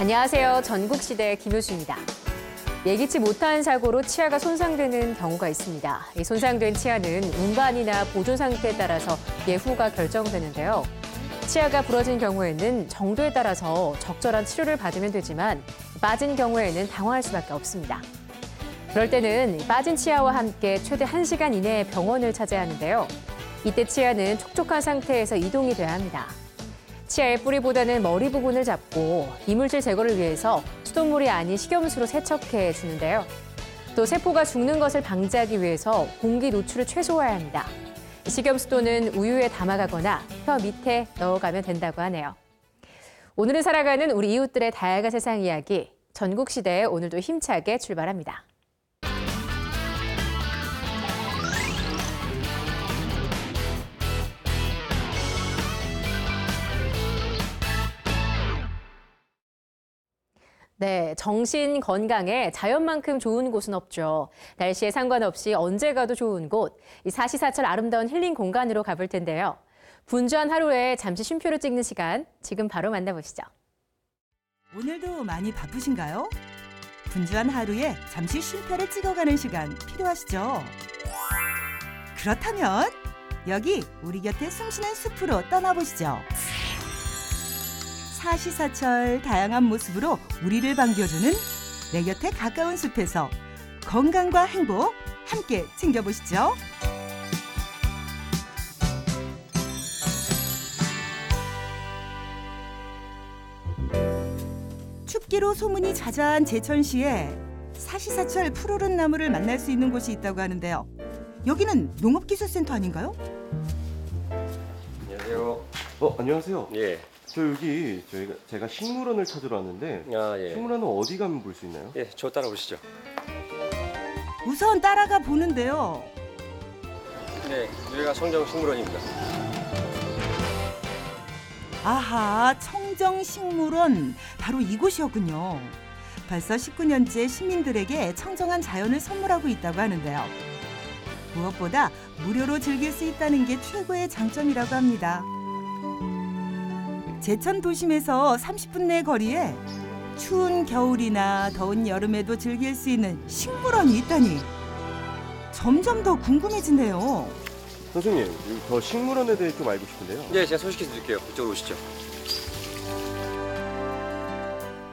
안녕하세요. 전국시대 김효수입니다. 예기치 못한 사고로 치아가 손상되는 경우가 있습니다. 이 손상된 치아는 운반이나 보존 상태에 따라서 예후가 결정되는데요. 치아가 부러진 경우에는 정도에 따라서 적절한 치료를 받으면 되지만 빠진 경우에는 당황할 수밖에 없습니다. 그럴 때는 빠진 치아와 함께 최대 1시간 이내에 병원을 찾아야 하는데요. 이때 치아는 촉촉한 상태에서 이동이 돼야 합니다. 치아의 뿌리보다는 머리 부분을 잡고 이물질 제거를 위해서 수돗물이 아닌 식염수로 세척해 주는데요. 또 세포가 죽는 것을 방지하기 위해서 공기 노출을 최소화해야 합니다. 식염수 또는 우유에 담아가거나 혀 밑에 넣어가면 된다고 하네요. 오늘을 살아가는 우리 이웃들의 다양한 세상 이야기, 전국시대에 오늘도 힘차게 출발합니다. 네, 정신 건강에 자연만큼 좋은 곳은 없죠. 날씨에 상관없이 언제 가도 좋은 곳, 이 사시사철 아름다운 힐링 공간으로 가볼 텐데요. 분주한 하루에 잠시 쉼표를 찍는 시간, 지금 바로 만나보시죠. 오늘도 많이 바쁘신가요? 분주한 하루에 잠시 쉼표를 찍어가는 시간 필요하시죠? 그렇다면 여기 우리 곁에 숨쉬는 숲으로 떠나보시죠. 사시사철 다양한 모습으로 우리를 반겨주는 내 곁에 가까운 숲에서 건강과 행복 함께 챙겨보시죠. 춥기로 소문이 자자한 제천시에 사시사철 푸르른 나무를 만날 수 있는 곳이 있다고 하는데요. 여기는 농업기술센터 아닌가요? 안녕하세요. 안녕하세요. 예. 저 여기 제가 식물원을 찾으러 왔는데 예. 식물원은 어디 가면 볼 수 있나요? 예, 저 따라오시죠. 우선 따라가 보는데요. 네, 여기가 청정식물원입니다. 아하, 청정식물원 바로 이곳이었군요. 벌써 19년째 시민들에게 청정한 자연을 선물하고 있다고 하는데요. 무엇보다 무료로 즐길 수 있다는 게 최고의 장점이라고 합니다. 제천 도심에서 30분 내 거리에 추운 겨울이나 더운 여름에도 즐길 수 있는 식물원이 있다니 점점 더 궁금해진대요. 선생님, 저 식물원에 대해 좀 알고 싶은데요. 네, 제가 소개시켜 드릴게요. 이쪽으로 오시죠.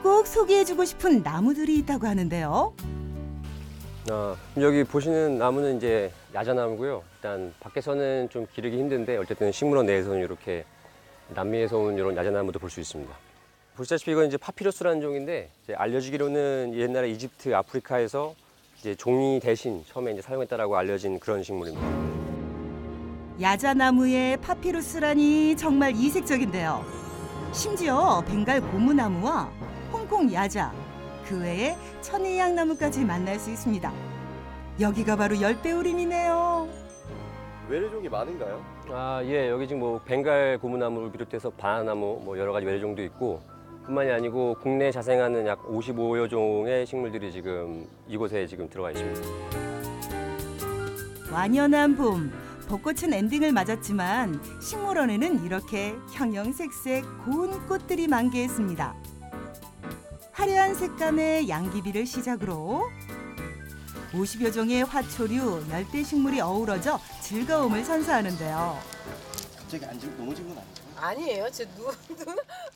꼭 소개해주고 싶은 나무들이 있다고 하는데요. 여기 보시는 나무는 이제 야자나무고요. 일단 밖에서는 좀 기르기 힘든데 어쨌든 식물원 내에서는 이렇게 남미에서 온 이런 야자나무도 볼 수 있습니다. 보시다시피 이건 이제 파피루스라는 종인데 이제 알려지기로는 옛날에 이집트, 아프리카에서 이제 종이 대신 처음에 이제 사용했다라고 알려진 그런 식물입니다. 야자나무의 파피루스라니 정말 이색적인데요. 심지어 벵갈 고무나무와 홍콩 야자, 그 외에 천일향나무까지 만날 수 있습니다. 여기가 바로 열대우림이네요. 외래종이 많은가요? 예, 여기 지금 뭐 벵갈 고무나무를 비롯해서 바나나무, 뭐 여러 가지 외래종도 있고 뿐만이 아니고 국내에 자생하는 약 55여 종의 식물들이 지금 이곳에 지금 들어가 있습니다. 완연한 봄, 벚꽃은 엔딩을 맞았지만 식물원에는 이렇게 형형색색 고운 꽃들이 만개했습니다. 화려한 색감의 양귀비를 시작으로 50여 종의 화초류, 열대식물이 어우러져 즐거움을 선사하는데요. 갑자기 앉으면 넘어진 건 아니죠? 아니에요.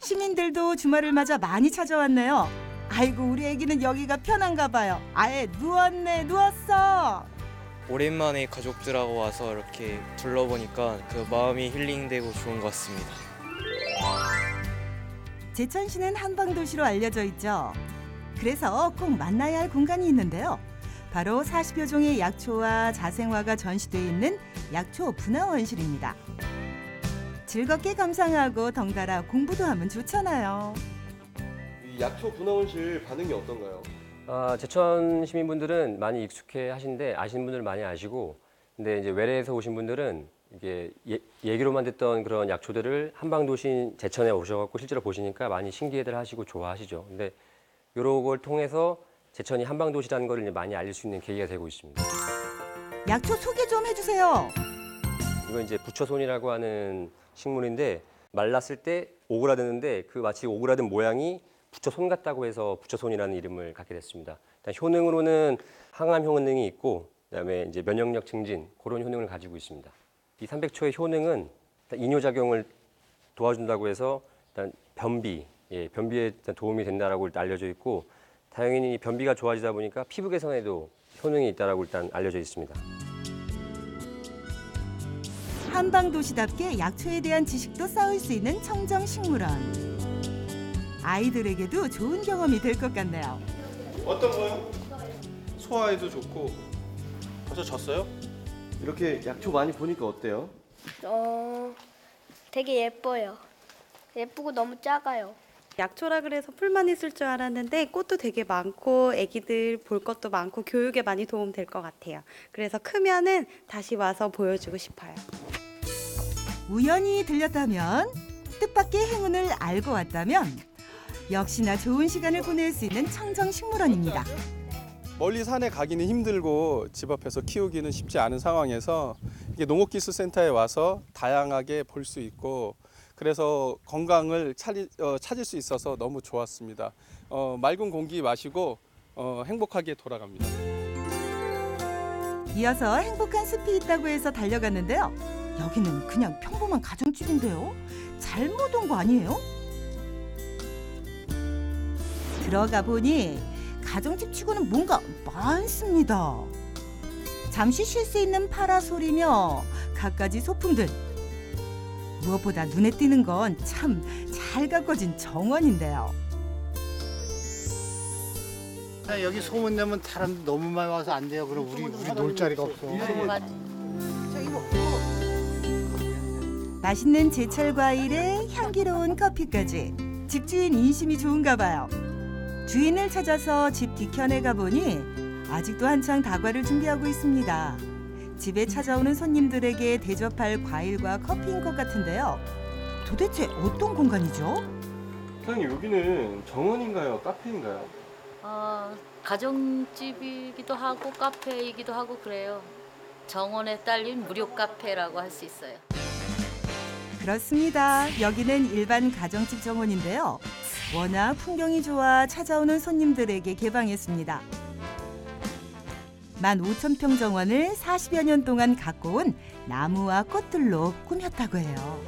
시민들도 주말을 맞아 많이 찾아왔네요. 아이고, 우리 애기는 여기가 편한가 봐요. 아예 누웠어. 오랜만에 가족들하고 와서 이렇게 둘러보니까 그 마음이 힐링되고 좋은 것 같습니다. 제천시는 한방도시로 알려져 있죠. 그래서 꼭 만나야 할 공간이 있는데요. 바로 40여 종의 약초와 자생화가 전시돼 있는 약초 분화원실입니다. 즐겁게 감상하고 덩달아 공부도 하면 좋잖아요. 이 약초 분화원실 반응이 어떤가요? 제천 시민분들은 많이 익숙해 하신데 아시는 분들 많이 아시고, 근데 이제 외래에서 오신 분들은 이게 얘기로만 듣던 그런 약초들을 한방도시인 제천에 오셔갖고 실제로 보시니까 많이 신기해들 하시고 좋아하시죠. 근데 이런 걸 통해서 제천이 한방도시라는 걸 많이 알릴 수 있는 계기가 되고 있습니다. 약초 소개 좀 해주세요. 이건 이제 부처손이라고 하는 식물인데 말랐을 때 오그라드는데 그 마치 오그라든 모양이 부처손 같다고 해서 부처손이라는 이름을 갖게 됐습니다. 일단 효능으로는 항암 효능이 있고 그다음에 이제 면역력 증진 그런 효능을 가지고 있습니다. 이 300초의 효능은 일단 이뇨작용을 도와준다고 해서 일단 변비에 일단 도움이 된다라고 일단 알려져 있고 당연히 변비가 좋아지다 보니까 피부 개선에도 효능이 있다라고 일단 알려져 있습니다. 한방도시답게 약초에 대한 지식도 쌓을 수 있는 청정식물원. 아이들에게도 좋은 경험이 될 것 같네요. 어떤 거요? 소화에도 좋고. 벌써 졌어요? 이렇게 약초 많이 보니까 어때요? 되게 예뻐요. 예쁘고 너무 작아요. 약초라 그래서 풀만 있을 줄 알았는데 꽃도 되게 많고 애기들 볼 것도 많고 교육에 많이 도움 될 것 같아요. 그래서 크면은 다시 와서 보여주고 싶어요. 우연히 들렸다면, 뜻밖의 행운을 알고 왔다면 역시나 좋은 시간을 보낼 수 있는 청정식물원입니다. 멀리 산에 가기는 힘들고 집 앞에서 키우기는 쉽지 않은 상황에서 이게 농업기술센터에 와서 다양하게 볼 수 있고 그래서 건강을 찾을 수 있어서 너무 좋았습니다. 맑은 공기 마시고 행복하게 돌아갑니다. 이어서 행복한 숲이 있다고 해서 달려갔는데요. 여기는 그냥 평범한 가정집인데요. 잘못 온 거 아니에요? 들어가 보니 가정집 치고는 뭔가 많습니다. 잠시 쉴 수 있는 파라솔이며 갖가지 소품들. 무엇보다 눈에 띄는 건 참 잘 가꿔진 정원인데요. 여기 소문내면 사람 너무 많이 와서 안 돼요. 그럼 우리 놀 자리가 없어. 맛있는 제철 과일에 향기로운 커피까지 집주인 인심이 좋은가 봐요. 주인을 찾아서 집 뒤편에 가보니 아직도 한창 다과를 준비하고 있습니다. 집에 찾아오는 손님들에게 대접할 과일과 커피인 것 같은데요. 도대체 어떤 공간이죠? 사장님 여기는 정원인가요? 카페인가요? 가정집이기도 하고 카페이기도 하고 그래요. 정원에 딸린 무료 카페라고 할 수 있어요. 그렇습니다. 여기는 일반 가정집 정원인데요. 워낙 풍경이 좋아 찾아오는 손님들에게 개방했습니다. 15,000평 정원을 40여 년 동안 가꿔온 나무와 꽃들로 꾸몄다고 해요.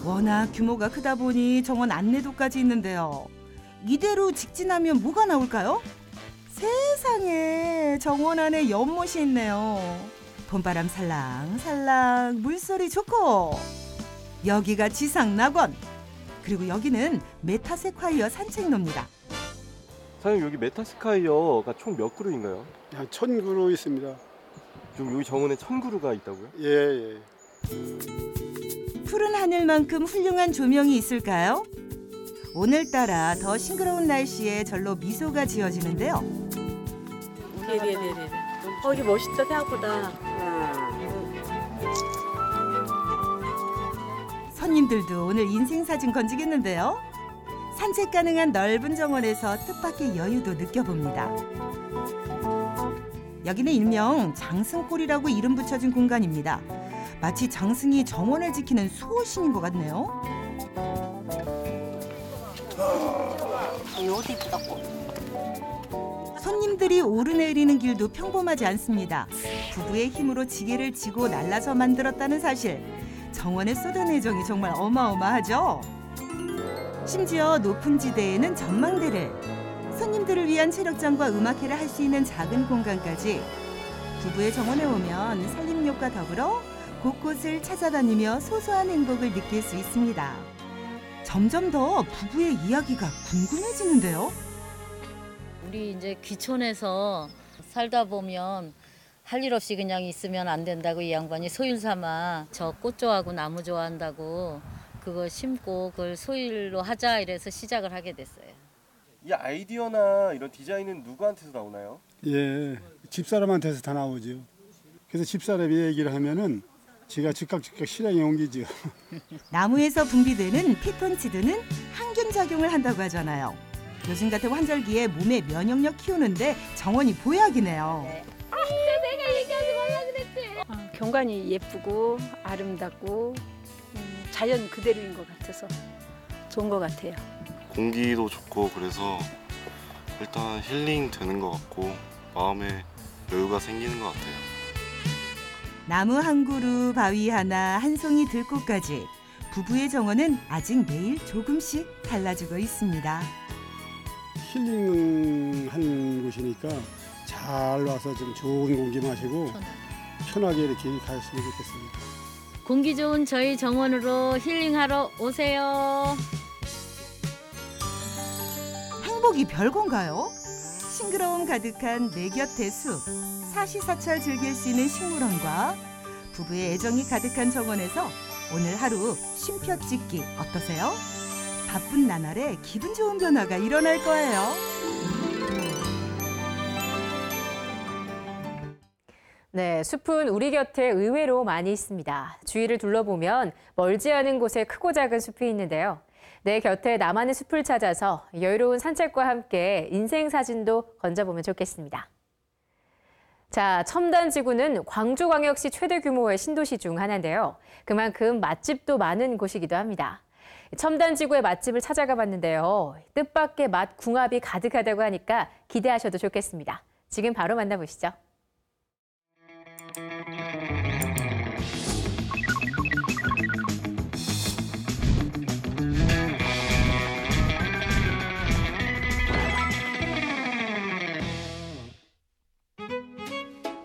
워낙 규모가 크다 보니 정원 안내도까지 있는데요. 이대로 직진하면 뭐가 나올까요? 세상에, 정원 안에 연못이 있네요. 봄바람 살랑살랑, 물소리 좋고 여기가 지상낙원. 그리고 여기는 메타세콰이어 산책로입니다. 사장님 여기 메타스카이어가 총 몇 그루인가요? 한 1,000그루 있습니다. 지금 여기 정원에 1,000그루가 있다고요? 예. 푸른 하늘만큼 훌륭한 조명이 있을까요? 오늘따라 더 싱그러운 날씨에 절로 미소가 지어지는데요. 네네네네. 이게 멋있다 생각보다. 손님들도 오늘 인생사진 건지겠는데요. 산책 가능한 넓은 정원에서 뜻밖의 여유도 느껴봅니다. 여기는 일명 장승골이라고 이름 붙여진 공간입니다. 마치 장승이 정원을 지키는 수호신인 것 같네요. 어디 이쁘다 꽃. 손님들이 오르내리는 길도 평범하지 않습니다. 부부의 힘으로 지게를 지고 날라서 만들었다는 사실. 정원에 쏟은 애정이 정말 어마어마하죠. 심지어 높은 지대에는 전망대를, 손님들을 위한 체력장과 음악회를 할 수 있는 작은 공간까지. 부부의 정원에 오면 산림욕과 더불어 곳곳을 찾아다니며 소소한 행복을 느낄 수 있습니다. 점점 더 부부의 이야기가 궁금해지는데요. 우리 이제 귀촌에서 살다 보면 할 일 없이 그냥 있으면 안 된다고 이 양반이 소일 삼아 저 꽃 좋아하고 나무 좋아한다고 그거 심고 그걸 소일로 하자 이래서 시작을 하게 됐어요. 이 아이디어나 이런 디자인은 누구한테서 나오나요? 예. 집사람한테서 다 나오죠. 그래서 집사람이 얘기를 하면은 지가 즉각 실행에 옮기죠. 나무에서 분비되는 피톤치드는 항균 작용을 한다고 하잖아요. 요즘 같은 환절기에 몸의 면역력 키우는데 정원이 보약이네요. 경관이 예쁘고 아름답고 자연 그대로인 것 같아서 좋은 것 같아요. 공기도 좋고 그래서 일단 힐링 되는 것 같고 마음에 여유가 생기는 것 같아요. 나무 한 그루, 바위 하나, 한 송이 들꽃까지 부부의 정원은 아직 매일 조금씩 달라지고 있습니다. 힐링한 곳이니까 잘 와서 좀 좋은 공기 마시고 편하게 이렇게 가셨으면 좋겠습니다. 공기 좋은 저희 정원으로 힐링하러 오세요. 행복이 별건가요? 싱그러움 가득한 내 곁의 숲, 사시사철 즐길 수 있는 식물원과 부부의 애정이 가득한 정원에서 오늘 하루 쉼표 찍기 어떠세요? 바쁜 나날에 기분 좋은 변화가 일어날 거예요. 네, 숲은 우리 곁에 의외로 많이 있습니다. 주위를 둘러보면 멀지 않은 곳에 크고 작은 숲이 있는데요. 내 곁에 나만의 숲을 찾아서 여유로운 산책과 함께 인생 사진도 건져보면 좋겠습니다. 자, 첨단지구는 광주광역시 최대 규모의 신도시 중 하나인데요. 그만큼 맛집도 많은 곳이기도 합니다. 첨단지구의 맛집을 찾아가 봤는데요. 뜻밖의 맛 궁합이 가득하다고 하니까 기대하셔도 좋겠습니다. 지금 바로 만나보시죠.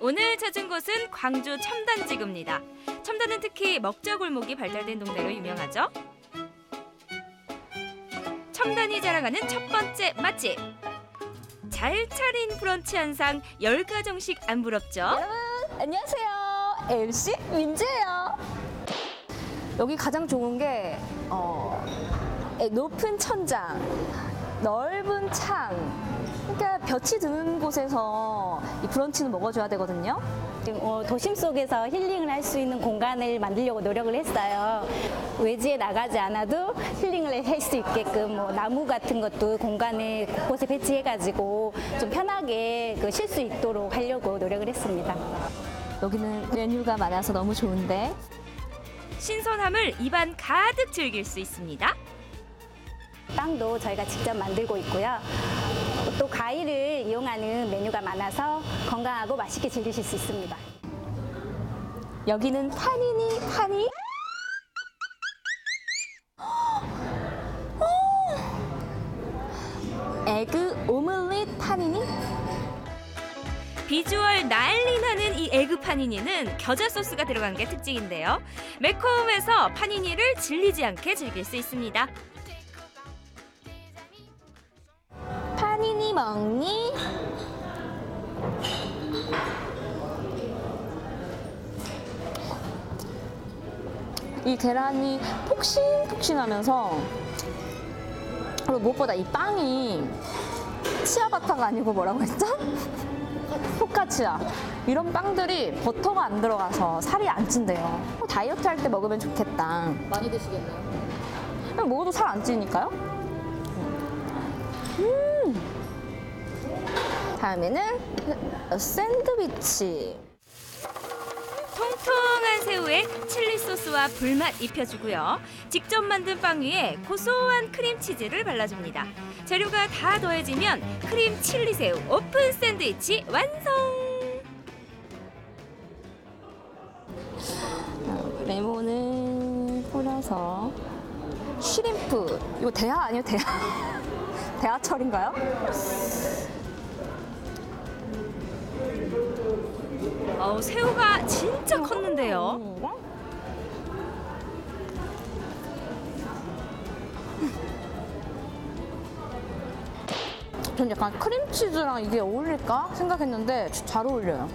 오늘 찾은 곳은 광주 첨단지구입니다. 첨단은 특히 먹자골목이 발달된 동네로 유명하죠. 첨단이 자랑하는 첫 번째 맛집. 잘 차린 브런치 한상 10가정씩 안 부럽죠? 여러분 안녕하세요. MC 민지예요. 여기 가장 좋은 게 높은 천장, 넓은 창, 그러니까 볕이 드는 곳에서 이 브런치는 먹어줘야 되거든요. 지금 도심 속에서 힐링을 할 수 있는 공간을 만들려고 노력을 했어요. 외지에 나가지 않아도 힐링을 할 수 있게끔 나무 같은 것도 공간에 곳곳에 배치해가지고 좀 편하게 쉴 수 있도록 하려고 노력을 했습니다. 여기는 메뉴가 많아서 너무 좋은데. 신선함을 입안 가득 즐길 수 있습니다. 빵도 저희가 직접 만들고 있고요. 또 과일을 이용하는 메뉴가 많아서 건강하고 맛있게 즐기실 수 있습니다. 여기는 파니 에그 오믈릿 파니니. 비주얼 난리 나는 이 에그 파니니는 겨자 소스가 들어간 게 특징인데요. 매콤해서 파니니를 질리지 않게 즐길 수 있습니다. 파니니 먹니? 이 계란이 폭신폭신하면서 그리고 무엇보다 이 빵이 치아바타가 아니고 뭐라고 했죠? 포카치아. 이런 빵들이 버터가 안 들어가서 살이 안 찐대요. 다이어트 할 때 먹으면 좋겠다. 많이 드시겠네요. 그냥 먹어도 살 안 찌니까요? 다음에는 샌드위치. 통통한 새우에 칠리 소스와 불맛 입혀주고요. 직접 만든 빵 위에 고소한 크림치즈를 발라줍니다. 재료가 다 더해지면 크림 칠리 새우 오픈 샌드위치 완성! 레몬을 뿌려서 쉬림프. 이거 대하 아니에요? 대하? 대하철인가요? 새우가 진짜 컸는데요. 전 약간 크림치즈랑 이게 어울릴까 생각했는데 잘 어울려요.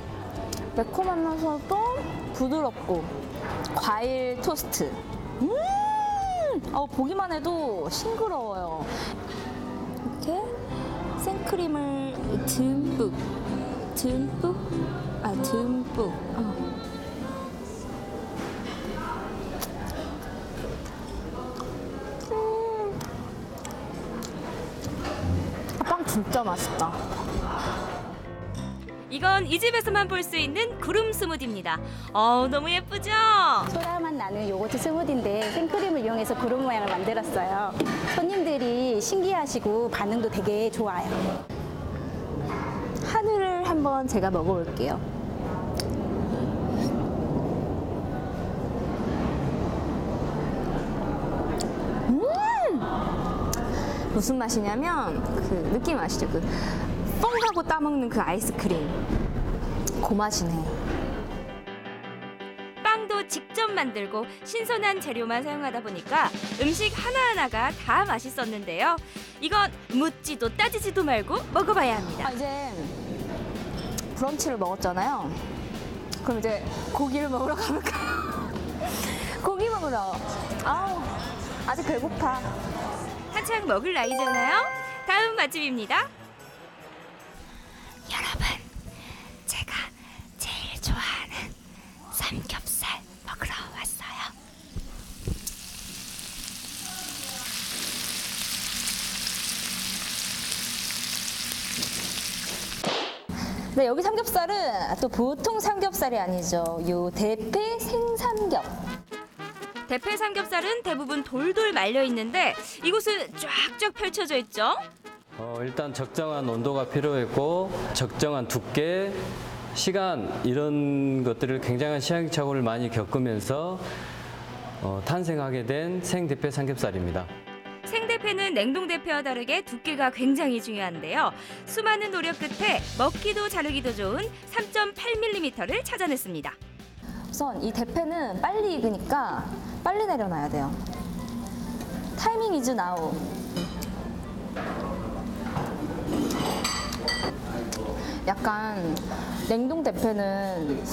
매콤하면서도 부드럽고 과일 토스트. 보기만 해도 싱그러워요. 이렇게 생크림을 듬뿍. 빵 진짜 맛있다. 이건 이 집에서만 볼 수 있는 구름 스무디입니다. 너무 예쁘죠? 소라맛 나는 요거트 스무디인데 생크림을 이용해서 구름 모양을 만들었어요. 손님들이 신기하시고 반응도 되게 좋아요. 하늘을 한번 제가 먹어볼게요. 무슨 맛이냐면 그 느낌 아시죠? 그 뻥하고 따먹는 그 아이스크림. 그 맛이네. 빵도 직접 만들고 신선한 재료만 사용하다 보니까 음식 하나하나가 다 맛있었는데요. 이건 묻지도 따지지도 말고 먹어봐야 합니다. 이제 브런치를 먹었잖아요. 그럼 이제 고기를 먹으러 가볼까요? 고기 먹으러. 아직 배고파. 한창 먹을 나이잖아요. 다음 맛집입니다. 여러분, 제가 제일 좋아하는 삼겹살 먹으러 왔어요. 네, 여기 삼겹살은 또 보통 삼겹살이 아니죠. 요 대패 생삼겹. 대패 삼겹살은 대부분 돌돌 말려 있는데 이곳은 쫙쫙 펼쳐져 있죠. 일단 적정한 온도가 필요했고 적정한 두께, 시간 이런 것들을 굉장한 시행착오를 많이 겪으면서 탄생하게 된 생대패 삼겹살입니다. 생대패는 냉동대패와 다르게 두께가 굉장히 중요한데요. 수많은 노력 끝에 먹기도 자르기도 좋은 3.8mm를 찾아냈습니다. 우선 이 대패는 빨리 익으니까 빨리 내려놔야 돼요. 타이밍 이즈 나우. 약간 냉동 대패는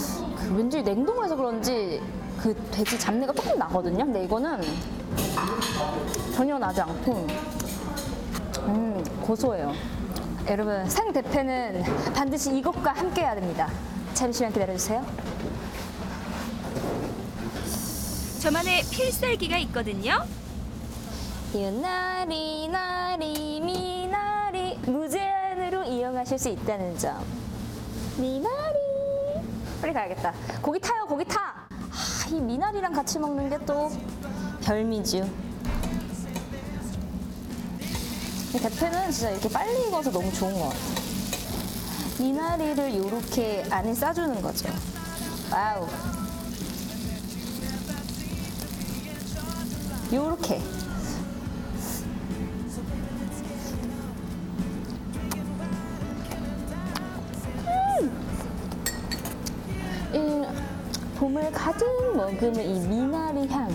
왠지 냉동해서 그런지 그 돼지 잡내가 조금 나거든요. 근데 이거는 전혀 나지 않고 고소해요. 여러분, 생대패는 반드시 이것과 함께 해야 됩니다. 잠시만 기다려주세요. 저만의 필살기가 있거든요. 유나리 나리 미나리 무제한으로 이용하실 수 있다는 점. 미나리 빨리 가야겠다. 고기 타요, 고기 타. 이 미나리랑 같이 먹는 게 또 별미죠. 이 대패는 진짜 이렇게 빨리 익어서 너무 좋은 것 같아요. 미나리를 이렇게 안에 싸주는 거죠. 와우. 요렇게. 이 봄을 가득 머금은 이 미나리 향.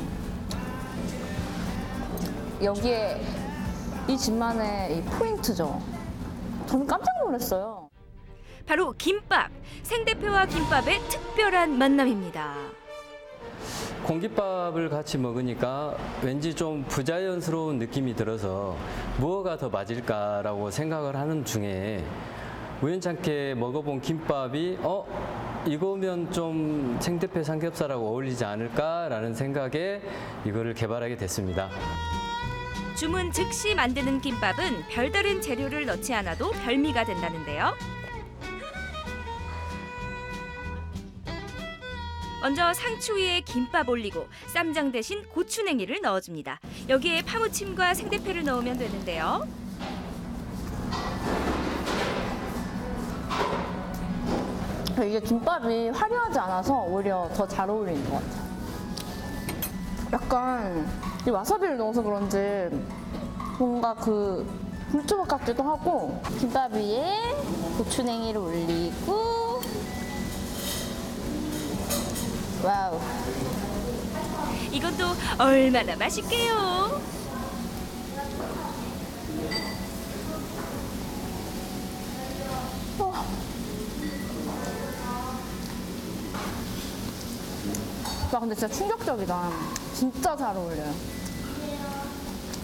여기에 이 집만의 이 포인트죠. 저는 깜짝 놀랐어요. 바로 김밥. 생대패와 김밥의 특별한 만남입니다. 공깃밥을 같이 먹으니까 왠지 좀 부자연스러운 느낌이 들어서 무엇가 더 맞을까라고 생각을 하는 중에 우연찮게 먹어본 김밥이 이거면 좀 생대패 삼겹살하고 어울리지 않을까라는 생각에 이거를 개발하게 됐습니다. 주문 즉시 만드는 김밥은 별다른 재료를 넣지 않아도 별미가 된다는데요. 먼저 상추 위에 김밥 올리고 쌈장 대신 고추냉이를 넣어줍니다. 여기에 파무침과 생대패를 넣으면 되는데요. 이게 김밥이 화려하지 않아서 오히려 더 잘 어울리는 것 같아요. 약간 이 와사비를 넣어서 그런지 뭔가 그 불조각 같기도 하고. 김밥 위에 고추냉이를 올리고. 와우. 이것도 얼마나 맛있게요. 와, 근데 진짜 충격적이다. 진짜 잘 어울려요.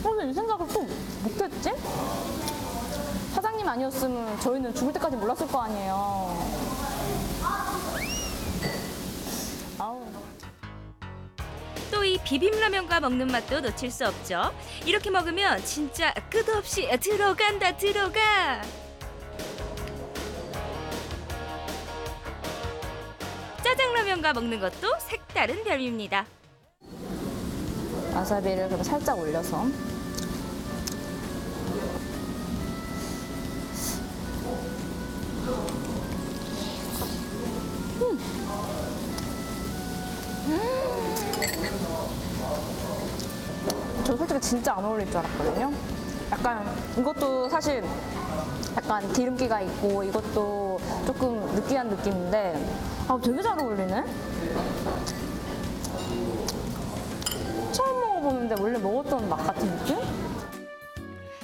근데 이 생각을 또 못했지? 사장님 아니었으면 저희는 죽을 때까지 몰랐을 거 아니에요. 아우. 또 이 비빔라면과 먹는 맛도 놓칠 수 없죠. 이렇게 먹으면 진짜 끝없이 들어간다 들어가. 짜장면과 먹는 것도 색다른 별미입니다. 와사비를 그리고 살짝 올려서 저 솔직히 진짜 안 어울릴 줄 알았거든요. 약간 이것도 사실 약간 기름기가 있고 이것도 조금 느끼한 느낌인데 되게 잘 어울리네. 처음 먹어보는데 원래 먹었던 맛 같은 느낌?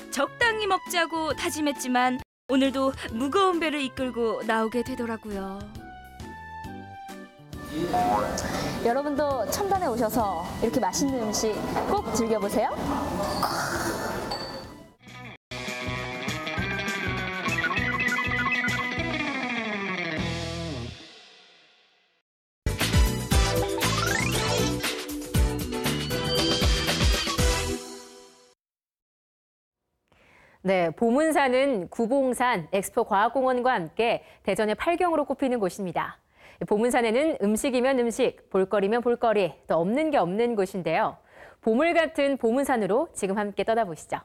적당히 먹자고 다짐했지만 오늘도 무거운 배를 이끌고 나오게 되더라고요. 여러분도 첨단에 오셔서 이렇게 맛있는 음식 꼭 즐겨보세요. 네, 보문산은 구봉산 엑스포 과학공원과 함께 대전의 팔경으로 꼽히는 곳입니다. 보문산에는 음식이면 음식, 볼거리면 볼거리, 또 없는 게 없는 곳인데요. 보물 같은 보문산으로 지금 함께 떠나보시죠.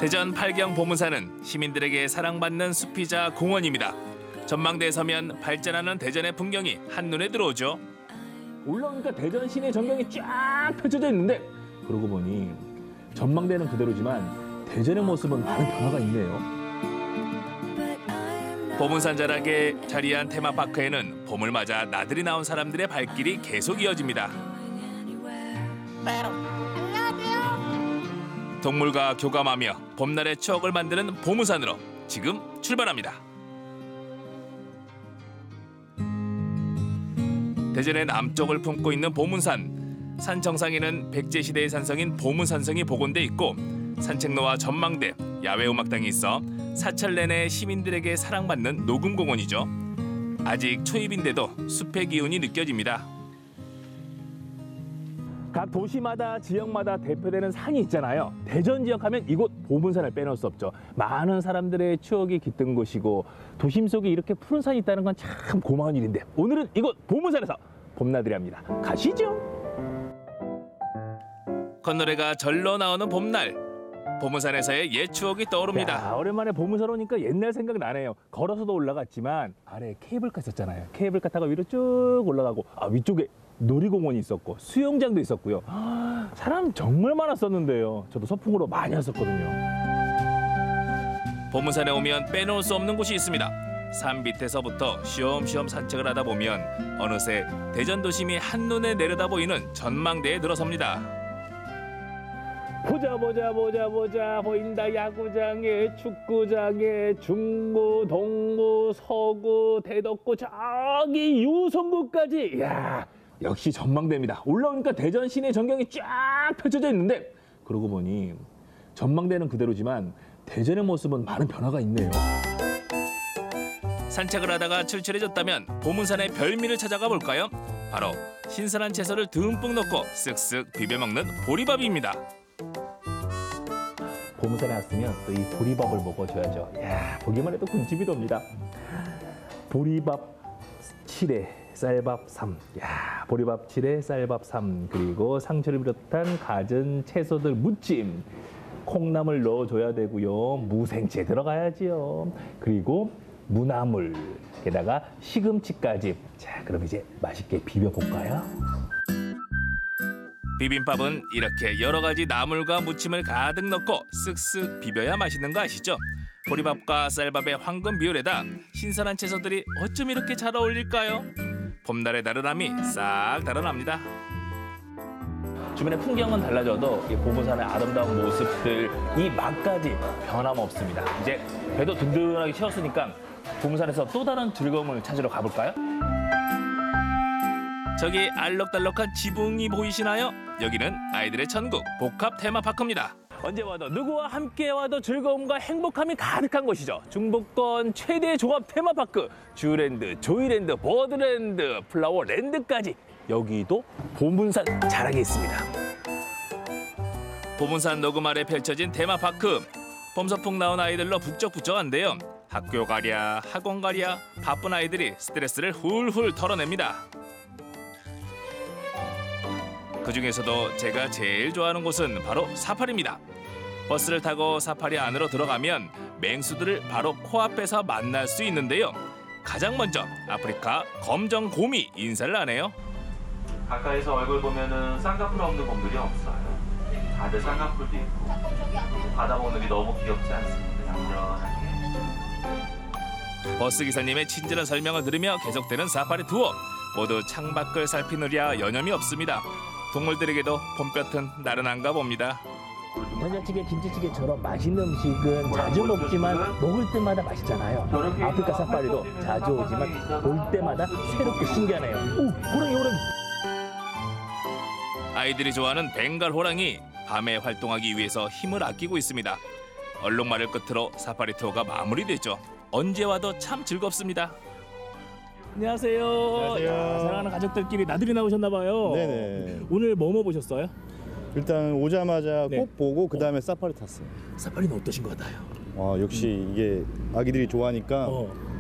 대전 팔경 보문산은 시민들에게 사랑받는 숲이자 공원입니다. 전망대에 서면 발전하는 대전의 풍경이 한눈에 들어오죠. 올라오니까 대전 시내 전경이 쫙 펼쳐져 있는데 그러고 보니 전망대는 그대로지만 대전의 모습은 많은 변화가 있네요. 보문산 자락에 자리한 테마파크에는 봄을 맞아 나들이 나온 사람들의 발길이 계속 이어집니다. 동물과 교감하며 봄날의 추억을 만드는 보문산으로 지금 출발합니다. 대전의 남쪽을 품고 있는 보문산. 산 정상에는 백제시대의 산성인 보문산성이 복원돼 있고 산책로와 전망대, 야외음악당이 있어 사철 내내 시민들에게 사랑받는 녹음공원이죠. 아직 초입인데도 숲의 기운이 느껴집니다. 각 도시마다 지역마다 대표되는 산이 있잖아요. 대전 지역하면 이곳 보문산을 빼놓을 수 없죠. 많은 사람들의 추억이 깃든 곳이고 도심 속에 이렇게 푸른 산이 있다는 건 참 고마운 일인데 오늘은 이곳 보문산에서 봄나들이 합니다. 가시죠. 콧노래가 절로 나오는 봄날. 보문산에서의 옛 추억이 떠오릅니다. 야, 오랜만에 보문산 오니까 옛날 생각 나네요. 걸어서도 올라갔지만 아래에 케이블카 있었잖아요. 케이블카 타고 위로 쭉 올라가고 위쪽에 놀이공원이 있었고 수영장도 있었고요. 사람 정말 많았었는데요. 저도 서풍으로 많이 왔었거든요. 보문산에 오면 빼놓을 수 없는 곳이 있습니다. 산 밑에서부터 쉬엄쉬엄 산책을 하다 보면 어느새 대전 도심이 한눈에 내려다 보이는 전망대에 들어섭니다. 보자 보인다. 야구장에 축구장에 중구 동구 서구 대덕구 저기 유성구까지. 이야, 역시 전망대입니다. 올라오니까 대전 시내 전경이 쫙 펼쳐져 있는데 그러고 보니 전망대는 그대로지만 대전의 모습은 많은 변화가 있네요. 산책을 하다가 출출해졌다면 보문산의 별미를 찾아가 볼까요? 바로 신선한 채소를 듬뿍 넣고 쓱쓱 비벼 먹는 보리밥입니다. 보문산에 왔으면 또 이 보리밥을 먹어줘야죠. 야, 보기만 해도 군침이 돕니다. 보리밥 7에 쌀밥 3. 야, 보리밥 7에 쌀밥 3. 그리고 상추를 비롯한 갖은 채소들 무찜. 콩나물 넣어줘야 되고요. 무생채 들어가야지요. 그리고 무나물. 게다가 시금치까지. 자, 그럼 이제 맛있게 비벼볼까요? 비빔밥은 이렇게 여러 가지 나물과 무침을 가득 넣고 쓱쓱 비벼야 맛있는 거 아시죠? 보리밥과 쌀밥의 황금 비율에다 신선한 채소들이 어쩜 이렇게 잘 어울릴까요? 봄날의 나른함이 싹 달아납니다. 주변의 풍경은 달라져도 이 보문산의 아름다운 모습들, 이 맛까지 변함없습니다. 이제 배도 든든하게 채웠으니까 보문산에서 또 다른 즐거움을 찾으러 가볼까요? 저기 알록달록한 지붕이 보이시나요? 여기는 아이들의 천국 복합 테마파크입니다. 언제 와도 누구와 함께 와도 즐거움과 행복함이 가득한 곳이죠. 중부권 최대 종합 테마파크 쥬랜드, 조이랜드, 버드랜드, 플라워랜드까지 여기도 보문산 자락에 있습니다. 보문산 녹음 아래 펼쳐진 테마파크. 봄서풍 나온 아이들로 북적북적한데요. 학교 가랴 학원 가랴 바쁜 아이들이 스트레스를 훌훌 털어냅니다. 그중에서도 제가 제일 좋아하는 곳은 바로 사파리입니다. 버스를 타고 사파리 안으로 들어가면 맹수들을 바로 코앞에서 만날 수 있는데요. 가장 먼저 아프리카 검정곰이 인사를 하네요. 가까이서 얼굴 보면은 쌍꺼풀 없는 곰들이 없어요. 다들 쌍꺼풀도 있고 바다 모늘이 너무 귀엽지 않습니까? 장렬하게. 버스 기사님의 친절한 설명을 들으며 계속되는 사파리 투어. 모두 창밖을 살피느랴 여념이 없습니다. 동물들에게도 봄볕은 나른한가 봅니다. 된장찌개, 김치찌개처럼 맛있는 음식은 자주 먹지만 먹을 때마다 맛있잖아요. 아프리카 사파리도 자주 오지만 볼 때마다 새롭고 신기하네요. 오, 호랑이. 아이들이 좋아하는 벵갈 호랑이 밤에 활동하기 위해서 힘을 아끼고 있습니다. 얼룩말을 끝으로 사파리 투어가 마무리되죠. 언제 와도 참 즐겁습니다. 안녕하세요. 야, 사랑하는 가족들끼리 나들이 나오셨나 봐요. 네네. 오늘 뭐 보셨어요? 일단 오자마자 네. 꽃 보고 그 다음에 사파리 탔어요. 사파리는 어떠신 것 같아요? 역시 이게 아기들이 좋아하니까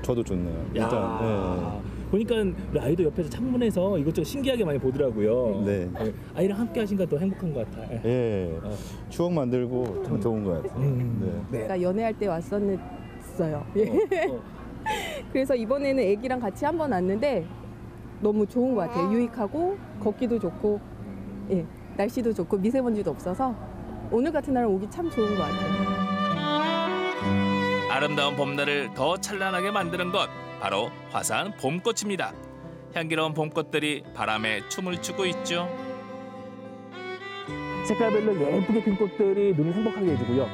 저도 좋네요. 야. 일단 보니까 아이도 옆에서 창문에서 이것저것 신기하게 많이 보더라고요. 네. 아이랑 함께 하시니까 더 행복한 것 같아요. 예, 추억 만들고 참 좋은 것 같아요. 네. 제가 연애할 때 왔었어요. 그래서 이번에는 애기랑 같이 한번 왔는데 너무 좋은 것 같아요. 유익하고 걷기도 좋고, 예, 날씨도 좋고 미세먼지도 없어서 오늘 같은 날은 오기 참 좋은 것 같아요. 아름다운 봄날을 더 찬란하게 만드는 것 바로 화사한 봄꽃입니다. 향기로운 봄꽃들이 바람에 춤을 추고 있죠. 색깔별로 예쁘게 핀 꽃들이 눈을 행복하게 해주고요.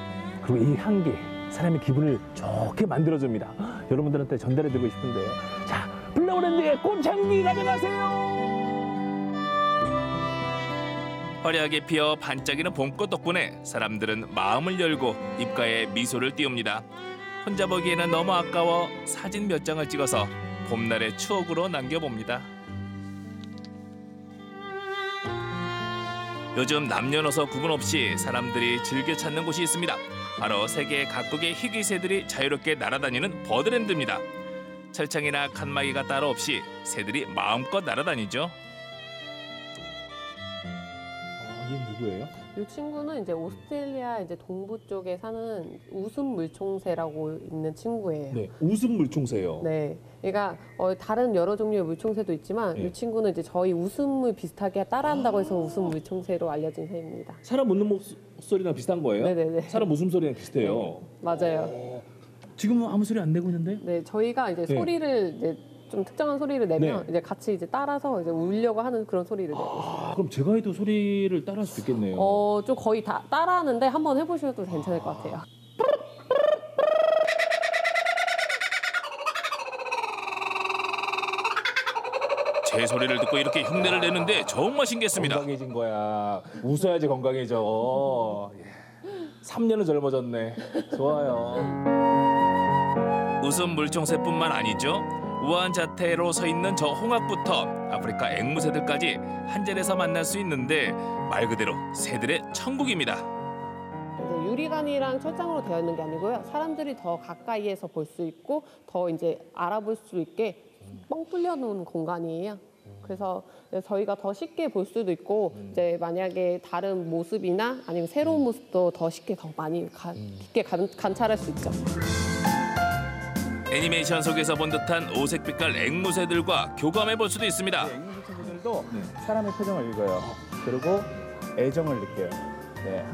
그리고 이 향기, 사람의 기분을 좋게 만들어줍니다. 여러분들한테 전달해드리고 싶은데요. 자, 블랙오렌지의 꽃향기 가져가세요. 화려하게 피어 반짝이는 봄꽃 덕분에 사람들은 마음을 열고 입가에 미소를 띄웁니다. 혼자 보기에는 너무 아까워 사진 몇 장을 찍어서 봄날의 추억으로 남겨봅니다. 요즘 남녀노소 구분 없이 사람들이 즐겨 찾는 곳이 있습니다. 바로 세계 각국의 희귀 새들이 자유롭게 날아다니는 버드랜드입니다. 철창이나 칸막이가 따로 없이 새들이 마음껏 날아다니죠. 얘 누구예요? 이 친구는 이제 오스트레일리아 이제 동부 쪽에 사는 웃음 물총새라고 있는 친구예요. 네, 웃음 물총새요. 네, 그러니까 다른 여러 종류의 물총새도 있지만 네. 이 친구는 이제 저희 웃음을 비슷하게 따라한다고 해서 웃음 물총새로 알려진 새입니다. 사람 웃는 목소리랑 비슷한 거예요? 네네네. 사람 웃음소리랑 비슷해요. 네, 맞아요. 지금은 아무 소리 안 내고 있는데? 네, 저희가 이제 네. 소리를 이제 좀 특정한 소리를 내면 네. 이제 같이 이제 따라서 이제 울려고 하는 그런 소리를 내고 있어요. 그럼 제가 해도 소리를 따라할 수 있겠네요. 좀 거의 다 따라하는데 한번 해보셔도 괜찮을 것 같아요. 제 소리를 듣고 이렇게 흉내를 내는데 정말 신기했습니다. 건강해진 거야. 웃어야지 건강해져. 3년은 젊어졌네. 좋아요. 웃음 물총새뿐만 아니죠. 우아한 자태로 서 있는 저 홍학부터 아프리카 앵무새들까지 한 자리에서 만날 수 있는데 말 그대로 새들의 천국입니다. 이제 유리관이랑 철장으로 되어 있는 게 아니고요. 사람들이 더 가까이에서 볼 수 있고 더 이제 알아볼 수 있게 뻥 뚫려 놓은 공간이에요. 그래서 저희가 더 쉽게 볼 수도 있고 이제 만약에 다른 모습이나 아니면 새로운 모습도 더 쉽게 더 많이 깊게 관찰할 수 있죠. 애니메이션 속에서 본 듯한 오색빛깔 앵무새들과 교감해 볼 수도 있습니다. 앵무새 친구들도 사람의 표정을 읽어요. 그리고 애정을 느껴요. 네,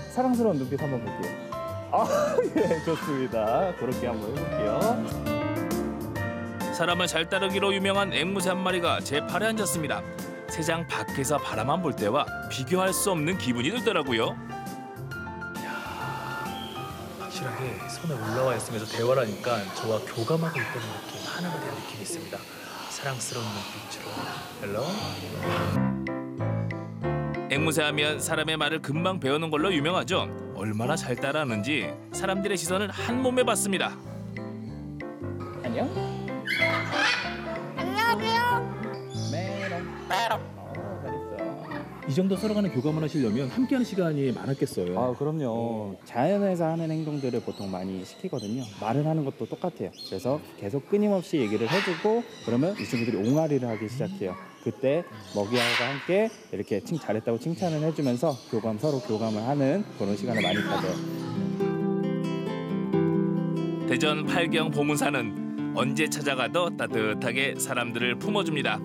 사랑스러운 눈빛 한번 볼게요. 예, 좋습니다. 그렇게 한번 해볼게요. 사람을 잘 따르기로 유명한 앵무새 한 마리가 제 팔에 앉았습니다. 새장 밖에서 바라만 볼 때와 비교할 수 없는 기분이 들더라고요. 확실하게 손에 올라와 있으면서 대화를 하니까 저와 교감하고 있다는 느낌, 하나가 된 느낌이 있습니다. 사랑스러운 눈빛으로. 헬로. 앵무새 하면 사람의 말을 금방 배우는 걸로 유명하죠. 얼마나 잘 따라하는지 사람들의 시선을 한 몸에 받습니다. 안녕. 안녕하세요. 메롱. 잘했어. 이 정도 서로간에 교감을 하시려면 함께하는 시간이 많았겠어요. 아, 그럼요. 자연에서 하는 행동들을 보통 많이 시키거든요. 말을 하는 것도 똑같아요. 그래서 계속 끊임없이 얘기를 해주고 그러면 이 친구들이 옹알이를 하기 시작해요. 그때 먹이하고 함께 이렇게 잘했다고 칭찬을 해주면서 서로 교감을 하는 그런 시간을 많이 가져요. 대전 팔경 보문산은 언제 찾아가도 따뜻하게 사람들을 품어줍니다.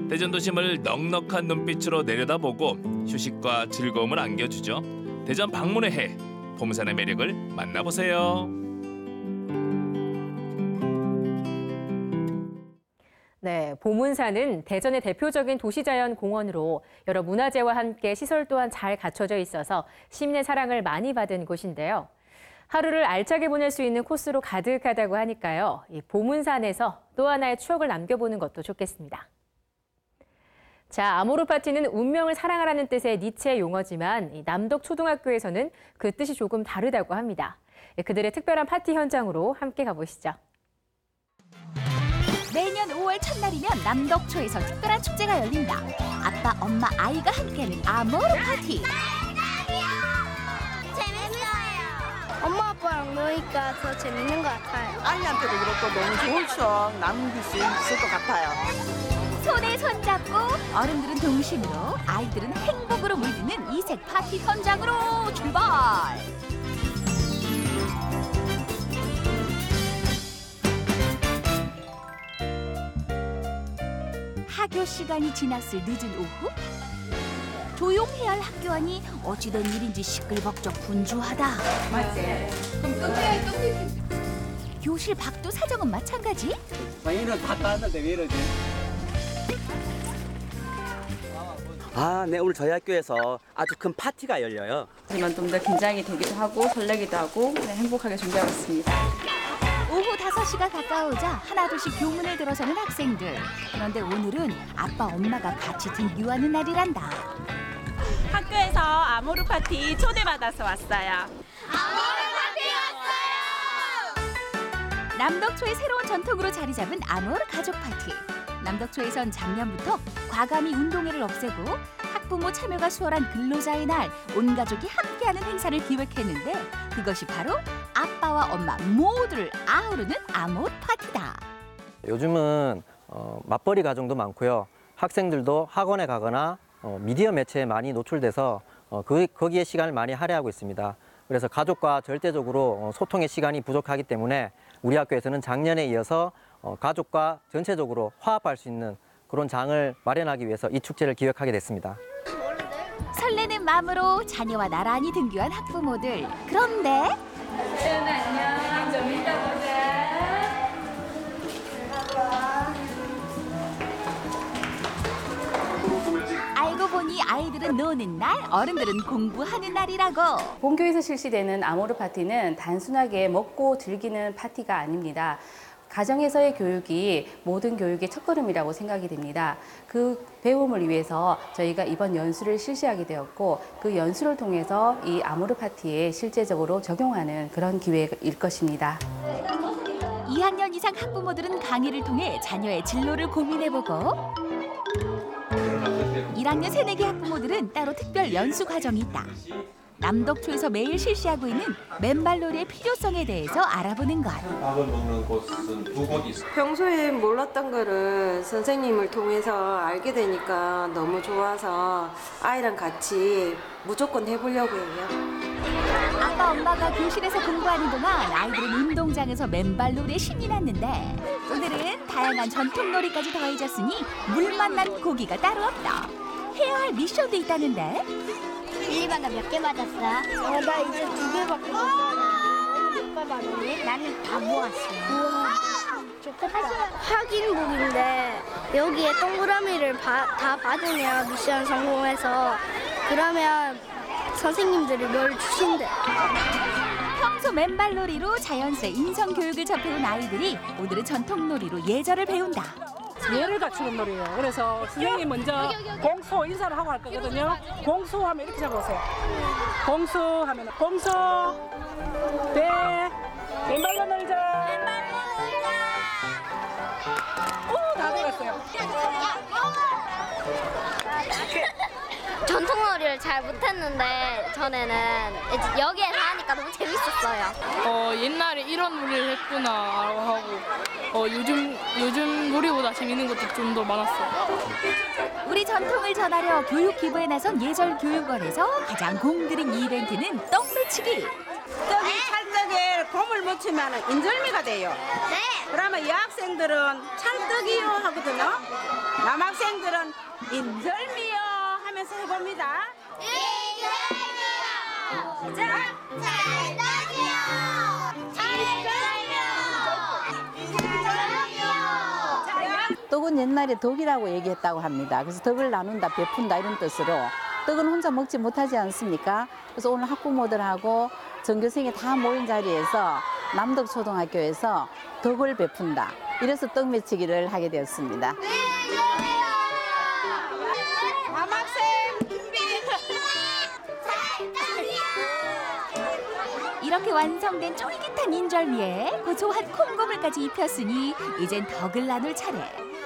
대전 도심을 넉넉한 눈빛으로 내려다보고 휴식과 즐거움을 안겨주죠. 대전 방문의 해, 보문산의 매력을 만나보세요. 네, 보문산은 대전의 대표적인 도시자연 공원으로 여러 문화재와 함께 시설 또한 잘 갖춰져 있어서 시민의 사랑을 많이 받은 곳인데요. 하루를 알차게 보낼 수 있는 코스로 가득하다고 하니까요. 이 보문산에서 또 하나의 추억을 남겨보는 것도 좋겠습니다. 자, 아모르 파티는 운명을 사랑하라는 뜻의 니체 용어지만 남덕초등학교에서는 그 뜻이 조금 다르다고 합니다. 그들의 특별한 파티 현장으로 함께 가보시죠. 매년 5월 첫날이면 남덕초에서 특별한 축제가 열린다. 아빠, 엄마, 아이가 함께하는 아모르 파티. 재밌어요. 엄마 아빠랑 노니까 더 재밌는 것 같아요. 아이한테도 그렇고 너무 좋은 추억 남길 수 있을 것 같아요. 손에 손잡고 어른들은 동심으로 아이들은 행복으로 물드는 이색 파티 현장으로 출발! 학교 시간이 지났을 늦은 오후 조용해야 할 학교 안이 어찌된 일인지 시끌벅적 분주하다. 맞지? 그럼 끝내야 교실 밖도 사정은 마찬가지? 저희는 다 가는데 왜 이러지? 네, 오늘 저희 학교에서 아주 큰 파티가 열려요. 하지만 좀 더 긴장이 되기도 하고 설레기도 하고 행복하게 준비하고 있습니다. 오후 5시가 가까우자 하나둘씩 교문을 들어서는 학생들. 그런데 오늘은 아빠, 엄마가 같이 등교하는 날이란다. 학교에서 아모르 파티 초대받아서 왔어요. 아모르 파티 왔어요! 남덕초의 새로운 전통으로 자리 잡은 아모르 가족 파티. 남덕초에선 작년부터 과감히 운동회를 없애고 학부모 참여가 수월한 근로자의 날, 온 가족이 함께하는 행사를 기획했는데 그것이 바로 아빠와 엄마 모두를 아우르는 아모르 파티다. 요즘은 맞벌이 가정도 많고요. 학생들도 학원에 가거나 미디어 매체에 많이 노출돼서 거기에 시간을 많이 할애하고 있습니다. 그래서 가족과 절대적으로 소통의 시간이 부족하기 때문에 우리 학교에서는 작년에 이어서 가족과 전체적으로 화합할 수 있는 그런 장을 마련하기 위해서 이 축제를 기획하게 됐습니다. 설레는 마음으로 자녀와 나란히 등교한 학부모들. 그런데 안녕. 좀 이따 보자. 알고 보니 아이들은 노는 날, 어른들은 공부하는 날이라고. 본교에서 실시되는 아모르 파티는 단순하게 먹고 즐기는 파티가 아닙니다. 가정에서의 교육이 모든 교육의 첫걸음이라고 생각이 됩니다. 그 배움을 위해서 저희가 이번 연수를 실시하게 되었고 그 연수를 통해서 이 아모르 파티에 실제적으로 적용하는 그런 기회일 것입니다. 2학년 이상 학부모들은 강의를 통해 자녀의 진로를 고민해보고 1학년 새내기 학부모들은 따로 특별 연수 과정이 있다. 남덕초에서 매일 실시하고 있는 맨발놀이의 필요성에 대해서 알아보는 것. 밥을 먹는 곳은 2곳 있어요. 평소에 몰랐던 거를 선생님을 통해서 알게 되니까 너무 좋아서 아이랑 같이 무조건 해보려고 해요. 아빠, 엄마가 교실에서 공부하는 동안 아이들은 운동장에서 맨발놀이에 신이 났는데 오늘은 다양한 전통놀이까지 더해졌으니 물 만난 고기가 따로 없다. 해야 할 미션도 있다는데 1, 2반가 몇 개 맞았어? 나 이제 2개밖에 못 맞았네. 나는 다 모았어. 우와, 좋겠다. 확인북인데 여기에 동그라미를 다 받으면 미션 성공해서 그러면 선생님들이 뭘 주신대. 평소 맨발놀이로 자연스레 인성교육을 접해온 아이들이 오늘은 전통놀이로 예절을 배운다. 예를 갖추는 놀이에요. 그래서 선생님 먼저 공수 인사를 하고 할 거거든요. 공수하면 이렇게 잡아보세요. 공수하면 공수 네 맨발로 놀자. 오, 다 들었어요. 전통놀이를 잘 못했는데 전에는 이제 여기에서 하니까 너무 재밌었어요. 옛날에 이런 놀이를 했구나라고 하고 요즘 놀이보다 재밌는 것도 좀 더 많았어요. 우리 전통을 전하려 교육 기부에 나선 예절 교육원에서 가장 공들인 이벤트는 떡매치기. 떡이 찰떡에 곰을 묻히면 인절미가 돼요. 네. 그러면 여학생들은 찰떡이요 하거든요. 남학생들은 인절미요 하면서 해봅니다. 인절미요. 찰떡이요. 떡은 옛날에 덕이라고 얘기했다고 합니다. 그래서 덕을 나눈다, 베푼다 이런 뜻으로 떡은 혼자 먹지 못하지 않습니까? 그래서 오늘 학부모들하고 전교생이 다 모인 자리에서 남덕초등학교에서 덕을 베푼다. 이래서 떡매치기를 하게 되었습니다. 이렇게 완성된 쫄깃한 인절미에 고소한 콩고물까지 입혔으니 이젠 덕을 나눌 차례.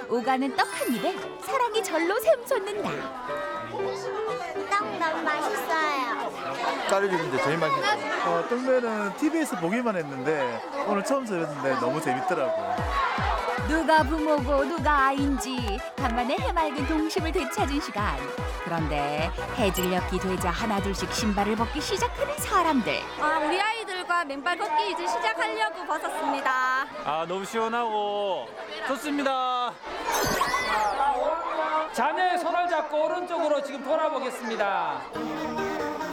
오가는 떡 한 입에 사랑이 절로 샘솟는다. 떡 너무 맛있어요. 딸기인데 제일 맛있어요. 떡매는 TV에서 보기만 했는데 오늘 처음 들었는데 너무 재밌더라고요. 누가 부모고 누가 아인지 간만에 해맑은 동심을 되찾은 시간. 그런데 해질녘이 되자 하나둘씩 신발을 벗기 시작하는 사람들. 우리 아이들과 맨발 걷기 이제 시작하려고 벗었습니다. 너무 시원하고 좋습니다. 자녀의 손을 잡고 오른쪽으로 지금 돌아보겠습니다.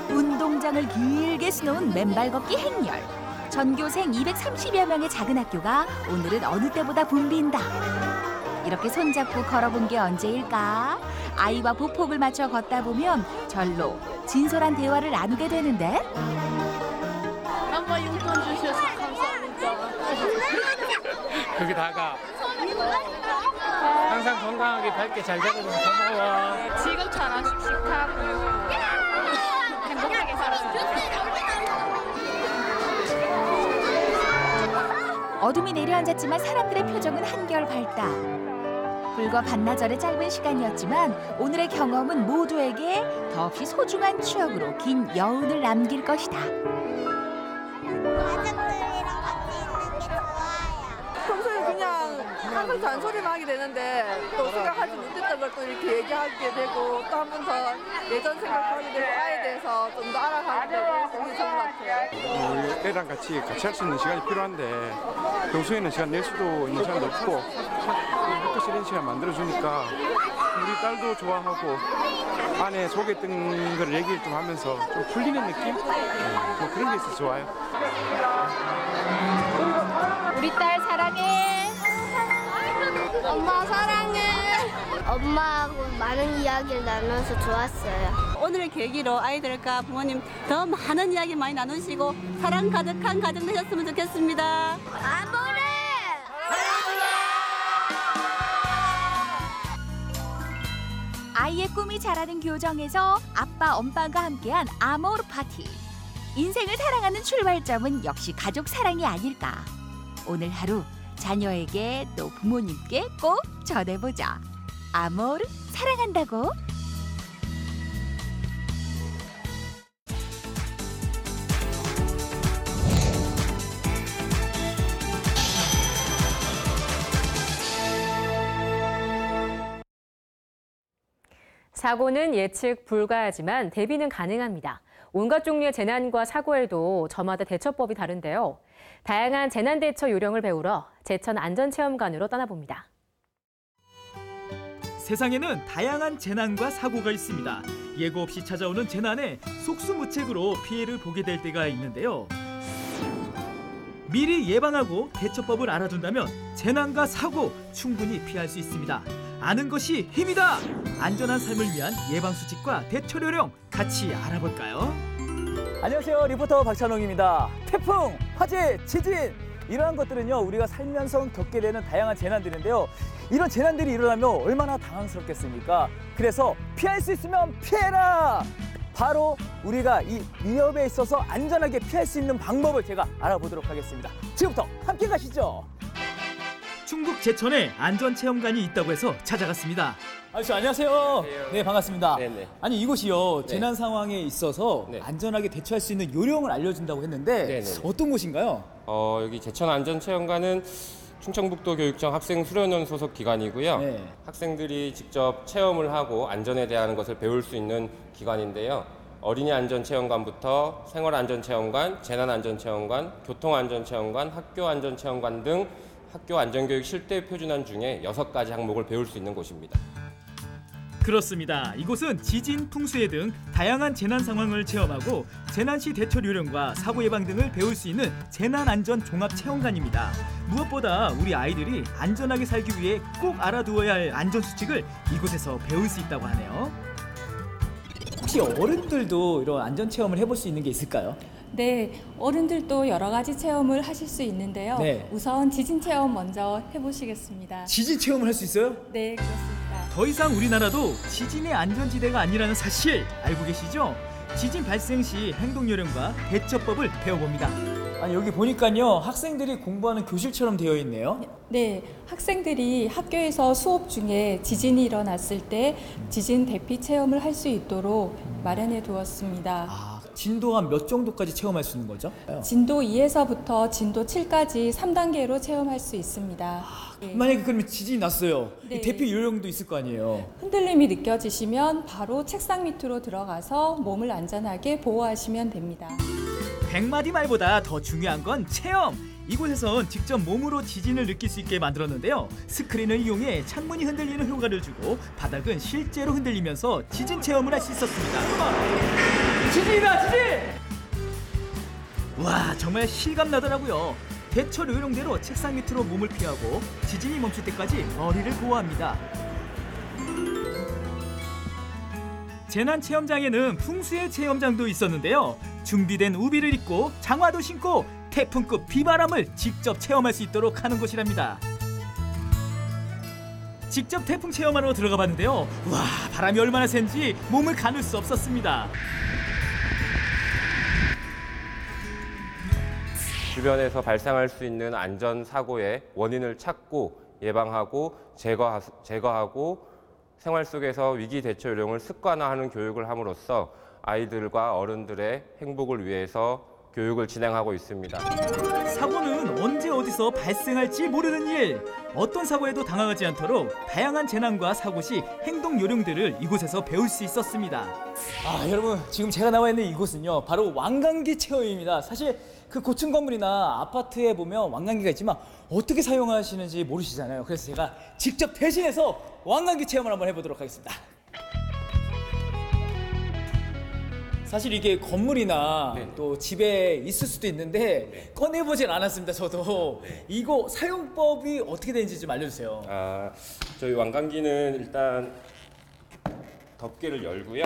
운동장을 길게 수놓은 맨발 걷기 행렬. 전교생 230여 명의 작은 학교가 오늘은 어느 때보다 붐빈다. 이렇게 손잡고 걸어본 게 언제일까? 아이와 보폭을 맞춰 걷다 보면 절로 진솔한 대화를 나누게 되는데. 엄마 용돈 주셔서 감사합니다. 거기다가 항상 건강하게 밝게 잘 되고 고마워. 지금처럼 씩씩하고 행복하게 살았으면 어둠이 내려앉았지만 사람들의 표정은 한결 밝다. 불과 반나절의 짧은 시간이었지만 오늘의 경험은 모두에게 더없이 소중한 추억으로 긴 여운을 남길 것이다. 평소에 그냥 항상 잔소리만 하게 되는데 또 생각하지 못했던 걸 또 이렇게 얘기하게 되고 또 한 번 더 예전 생각하게 되고 아이에 대해서 좀 더 알아가게 되고 그게 좋은 것 같아요. 애랑 같이 할 수 있는 시간이 필요한데 평소에는 시간 낼 수도 있는 시간도 없고 학교에서 이런 시간 만들어주니까 우리 딸도 좋아하고 안에 속했던 걸 얘기를 좀 하면서 좀 풀리는 느낌? 뭐 그런 게 있어서 좋아요. 우리 딸 사랑해. 엄마 사랑해. 엄마하고 많은 이야기를 나눠서 좋았어요. 오늘 계기로 아이들과 부모님 더 많은 이야기 많이 나누시고 사랑 가득한 가정 되셨으면 좋겠습니다. 아모레! 아이의 꿈이 자라는 교정에서 아빠, 엄마가 함께한 아모르 파티. 인생을 사랑하는 출발점은 역시 가족 사랑이 아닐까. 오늘 하루 자녀에게 또 부모님께 꼭 전해보자. 아모르 사랑한다고. 사고는 예측 불가하지만 대비는 가능합니다. 온갖 종류의 재난과 사고에도 저마다 대처법이 다른데요. 다양한 재난 대처 요령을 배우러 제천 안전체험관으로 떠나봅니다. 세상에는 다양한 재난과 사고가 있습니다. 예고 없이 찾아오는 재난에 속수무책으로 피해를 보게 될 때가 있는데요. 미리 예방하고 대처법을 알아둔다면 재난과 사고 충분히 피할 수 있습니다. 아는 것이 힘이다! 안전한 삶을 위한 예방수칙과 대처 요령 같이 알아볼까요? 안녕하세요. 리포터 박찬홍입니다. 태풍, 화재, 지진 이러한 것들은요 우리가 살면서 겪게 되는 다양한 재난들인데요. 이런 재난들이 일어나면 얼마나 당황스럽겠습니까? 그래서 피할 수 있으면 피해라! 바로 우리가 이 위협에 있어서 안전하게 피할 수 있는 방법을 제가 알아보도록 하겠습니다. 지금부터 함께 가시죠. 충북 제천에 안전체험관이 있다고 해서 찾아갔습니다. 아저씨 안녕하세요. 네, 반갑습니다. 네네. 아니 이곳이요, 네. 재난 상황에 있어서 안전하게 대처할 수 있는 요령을 알려준다고 했는데 네네. 어떤 곳인가요? 여기 제천 안전체험관은 충청북도 교육청 학생 수련원 소속 기관이고요. 네. 학생들이 직접 체험을 하고 안전에 대한 것을 배울 수 있는 기관인데요. 어린이 안전체험관부터 생활안전체험관, 재난안전체험관, 교통안전체험관, 학교안전체험관 등 학교 안전교육 실태 표준안 중에 6가지 항목을 배울 수 있는 곳입니다. 그렇습니다. 이곳은 지진, 풍수해 등 다양한 재난 상황을 체험하고 재난 시 대처 요령과 사고 예방 등을 배울 수 있는 재난안전 종합체험관입니다. 무엇보다 우리 아이들이 안전하게 살기 위해 꼭 알아두어야 할 안전수칙을 이곳에서 배울 수 있다고 하네요. 혹시 어른들도 이런 안전체험을 해볼 수 있는 게 있을까요? 네, 어른들도 여러 가지 체험을 하실 수 있는데요. 네. 우선 지진 체험 먼저 해보시겠습니다. 지진 체험을 할 수 있어요? 네, 그렇습니다. 더 이상 우리나라도 지진의 안전지대가 아니라는 사실 알고 계시죠? 지진 발생 시 행동요령과 대처법을 배워봅니다. 아니 여기 보니까요, 학생들이 공부하는 교실처럼 되어 있네요. 네, 학생들이 학교에서 수업 중에 지진이 일어났을 때 지진 대피 체험을 할 수 있도록 마련해 두었습니다. 진도 한 몇 정도까지 체험할 수 있는 거죠? 진도 2에서부터 진도 7까지 3단계로 체험할 수 있습니다. 네. 만약에 그러면 지진이 났어요. 네. 이 대피 요령도 있을 거 아니에요. 흔들림이 느껴지시면 바로 책상 밑으로 들어가서 몸을 안전하게 보호하시면 됩니다. 100마디 말보다 더 중요한 건 체험! 이곳에선 직접 몸으로 지진을 느낄 수 있게 만들었는데요. 스크린을 이용해 창문이 흔들리는 효과를 주고 바닥은 실제로 흔들리면서 지진 체험을 할 수 있었습니다. 지진이다, 지진! 와, 정말 실감나더라고요. 대처 요령대로 책상 밑으로 몸을 피하고 지진이 멈출 때까지 머리를 보호합니다. 재난 체험장에는 풍수의 체험장도 있었는데요. 준비된 우비를 입고 장화도 신고 태풍급 비바람을 직접 체험할 수 있도록 하는 곳이랍니다. 직접 태풍 체험하러 들어가 봤는데요. 와, 바람이 얼마나 센지 몸을 가눌 수 없었습니다. 주변에서 발생할 수 있는 안전사고의 원인을 찾고 예방하고 제거하고 생활 속에서 위기 대처 요령을 습관화하는 교육을 함으로써 아이들과 어른들의 행복을 위해서 교육을 진행하고 있습니다. 사고는 언제 어디서 발생할지 모르는 일. 어떤 사고에도 당하지 않도록 다양한 재난과 사고 시 행동 요령들을 이곳에서 배울 수 있었습니다. 여러분, 지금 제가 나와 있는 이곳은요, 바로 왕관기 체험입니다. 사실 그 고층 건물이나 아파트에 보면 왕관기가 있지만 어떻게 사용하시는지 모르시잖아요. 그래서 제가 직접 대신해서 왕관기 체험을 한번 해보도록 하겠습니다. 사실 이게 건물이나 또 집에 있을 수도 있는데 꺼내보진 않았습니다. 저도 이거 사용법이 어떻게 되는지 좀 알려주세요. 저희 왕관기는 일단 덮개를 열고요.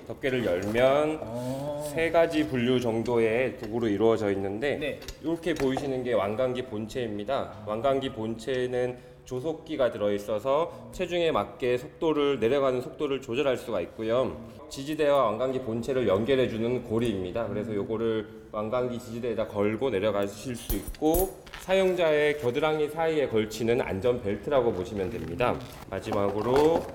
덮개를 열면 3가지 분류 정도의 도구로 이루어져 있는데 이렇게 보이시는 게 왕관기 본체입니다. 왕관기 본체는 조속기가 들어있어서 체중에 맞게 내려가는 속도를 조절할 수가 있고요. 지지대와 왕관기 본체를 연결해주는 고리입니다. 그래서 이거를 왕관기 지지대에다 걸고 내려가실 수 있고, 사용자의 겨드랑이 사이에 걸치는 안전벨트라고 보시면 됩니다. 마지막으로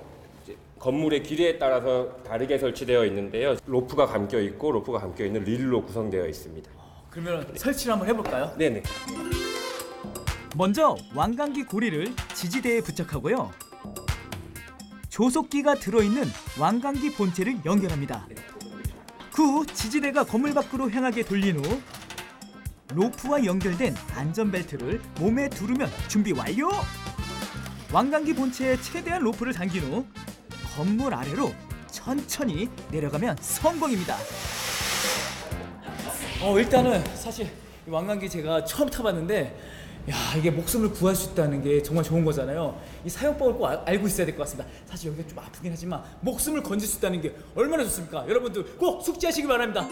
건물의 길이에 따라서 다르게 설치되어 있는데요. 로프가 감겨 있고 로프가 감겨 있는 릴로 구성되어 있습니다. 그러면 설치를 한번 해볼까요? 네네. 먼저 왕관기 고리를 지지대에 부착하고요. 조속기가 들어있는 왕관기 본체를 연결합니다. 그 후 지지대가 건물 밖으로 향하게 돌린 후 로프와 연결된 안전벨트를 몸에 두르면 준비 완료! 왕관기 본체에 최대한 로프를 당긴 후 건물 아래로 천천히 내려가면 성공입니다. 일단은 사실 이 왕관기 제가 처음 타봤는데, 이게 목숨을 구할 수 있다는 게 정말 좋은 거잖아요. 이 사용법을 꼭 알고 있어야 될 것 같습니다. 사실 여기가 좀 아프긴 하지만 목숨을 건질 수 있다는 게 얼마나 좋습니까? 여러분들 꼭 숙지하시기 바랍니다.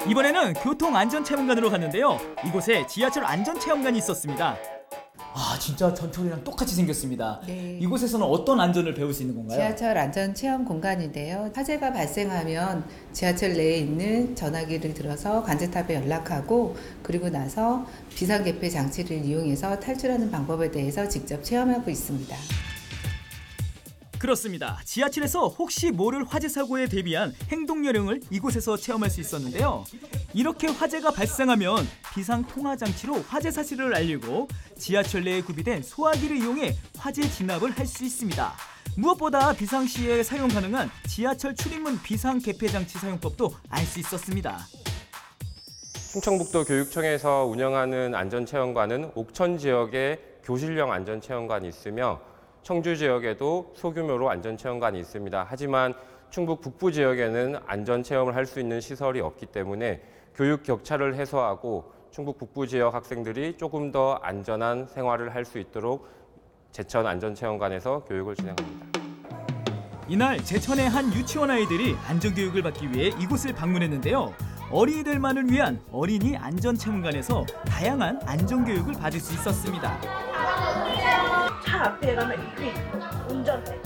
이번에는 교통안전체험관으로 갔는데요. 이곳에 지하철 안전체험관이 있었습니다. 아, 진짜 전철이랑 똑같이 생겼습니다. 네. 이곳에서는 어떤 안전을 배울 수 있는 건가요? 지하철 안전 체험 공간인데요. 화재가 발생하면 지하철 내에 있는 전화기를 들어서 관제탑에 연락하고 그리고 나서 비상개폐 장치를 이용해서 탈출하는 방법에 대해서 직접 체험하고 있습니다. 그렇습니다. 지하철에서 혹시 모를 화재 사고에 대비한 행동 요령을 이곳에서 체험할 수 있었는데요. 이렇게 화재가 발생하면 비상 통화 장치로 화재 사실을 알리고 지하철 내에 구비된 소화기를 이용해 화재 진압을 할 수 있습니다. 무엇보다 비상시에 사용 가능한 지하철 출입문 비상 개폐 장치 사용법도 알 수 있었습니다. 충청북도 교육청에서 운영하는 안전체험관은 옥천 지역에 교실형 안전체험관이 있으며 청주 지역에도 소규모로 안전체험관이 있습니다. 하지만 충북 북부 지역에는 안전체험을 할 수 있는 시설이 없기 때문에 교육 격차를 해소하고 충북 북부 지역 학생들이 조금 더 안전한 생활을 할 수 있도록 제천 안전체험관에서 교육을 진행합니다. 이날 제천의 한 유치원 아이들이 안전교육을 받기 위해 이곳을 방문했는데요. 어린이들만을 위한 어린이 안전체험관에서 다양한 안전교육을 받을 수 있었습니다. 차 앞에 가면 이렇게 운전해.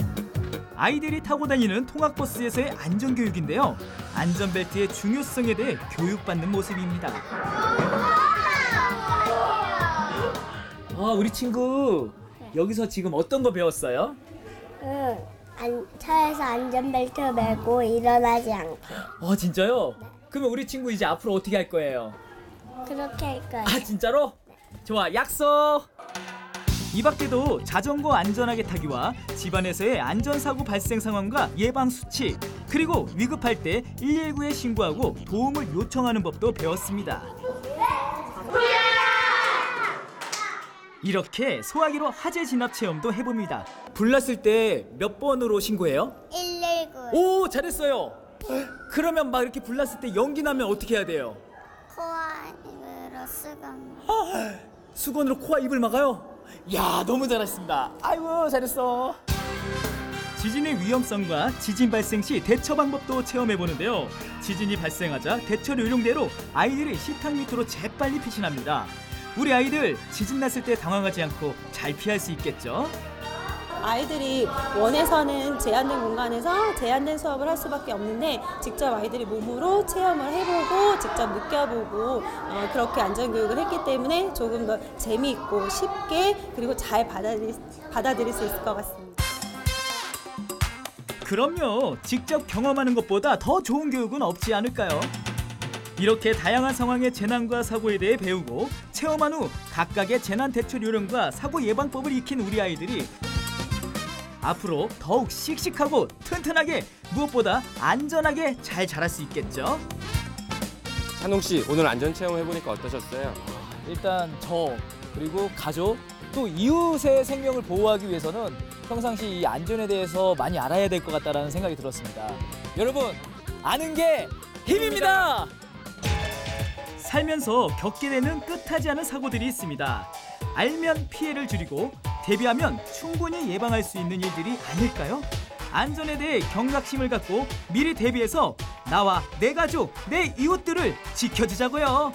아이들이 타고 다니는 통학버스에서의 안전교육인데요. 안전벨트의 중요성에 대해 교육받는 모습입니다. 우리 친구 여기서 지금 어떤 거 배웠어요? 차에서 안전벨트 매고 일어나지 않게. 진짜요? 네. 그러면 우리 친구 이제 앞으로 어떻게 할 거예요? 그렇게 할 거예요. 진짜로? 좋아, 약속! 이 밖에도 자전거 안전하게 타기와 집안에서의 안전사고 발생 상황과 예방 수칙, 그리고 위급할 때 119에 신고하고 도움을 요청하는 법도 배웠습니다. 이렇게 소화기로 화재 진압 체험도 해봅니다. 불났을 때 몇 번으로 신고해요? 119. 오, 잘했어요. 그러면 막 이렇게 불났을 때 연기 나면 어떻게 해야 돼요? 코와 입으로 수건. 수건으로 코와 입을 막아요? 야, 너무 잘했습니다. 아이고, 잘했어. 지진의 위험성과 지진 발생 시 대처 방법도 체험해보는데요. 지진이 발생하자 대처 요령대로 아이들이 식탁 밑으로 재빨리 피신합니다. 우리 아이들 지진 났을 때 당황하지 않고 잘 피할 수 있겠죠? 아이들이 원에서는 제한된 공간에서 제한된 수업을 할 수밖에 없는데 직접 아이들이 몸으로 체험을 해보고 직접 느껴보고 그렇게 안전교육을 했기 때문에 조금 더 재미있고 쉽게 그리고 잘 받아들일 수 있을 것 같습니다. 그럼요. 직접 경험하는 것보다 더 좋은 교육은 없지 않을까요? 이렇게 다양한 상황의 재난과 사고에 대해 배우고 체험한 후 각각의 재난 대처 요령과 사고 예방법을 익힌 우리 아이들이 앞으로 더욱 씩씩하고 튼튼하게 무엇보다 안전하게 잘 자랄 수 있겠죠? 찬홍 씨, 오늘 안전체험 해보니까 어떠셨어요? 일단 저 그리고 가족 또 이웃의 생명을 보호하기 위해서는 평상시 이 안전에 대해서 많이 알아야 될 것 같다는 생각이 들었습니다. 여러분, 아는 게 힘입니다. 살면서 겪게 되는 뜻하지 않은 사고들이 있습니다. 알면 피해를 줄이고 대비하면 충분히 예방할 수 있는 일들이 아닐까요? 안전에 대해 경각심을 갖고 미리 대비해서 나와 내 가족, 내 이웃들을 지켜주자고요.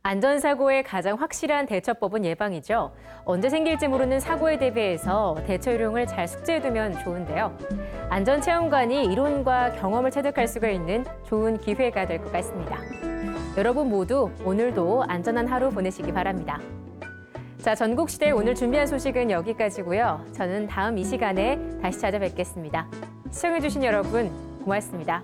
안전사고의 가장 확실한 대처법은 예방이죠. 언제 생길지 모르는 사고에 대비해서 대처 요령을 잘 숙지해두면 좋은데요. 안전체험관이 이론과 경험을 체득할 수가 있는 좋은 기회가 될 것 같습니다. 여러분 모두 오늘도 안전한 하루 보내시기 바랍니다. 자, 전국시대 오늘 준비한 소식은 여기까지고요. 저는 다음 이 시간에 다시 찾아뵙겠습니다. 시청해주신 여러분 고맙습니다.